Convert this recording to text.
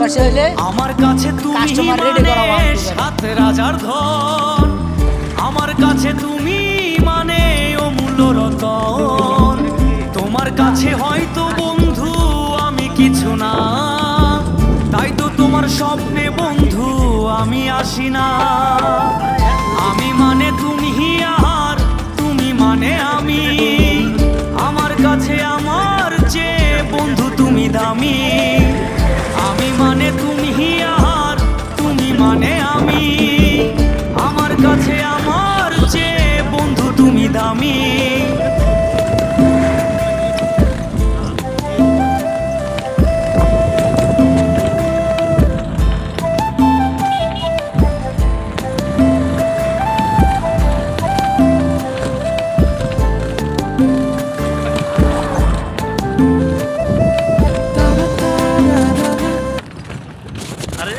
পাশে হইলে আমার কাছে তুমি কাস্টমার রেডি করা মানে সাত রাজার ধন, আমার কাছে তুমি মানে অমূল্য রতন। তোমার কাছে হয়তো বন্ধু আমি কিছু না, তাই তো তোমার স্বপ্নে বন্ধু আমি আসি না। আমি মানে তুমি আর তুমি মানে আমি, আমার কাছে আমার চেয়ে বন্ধু তুমি দামি। আমি মানে তুমি আর তুমি মানে আমি, আমার কাছে আমার চেয়ে বন্ধু তুমি দামি। আরে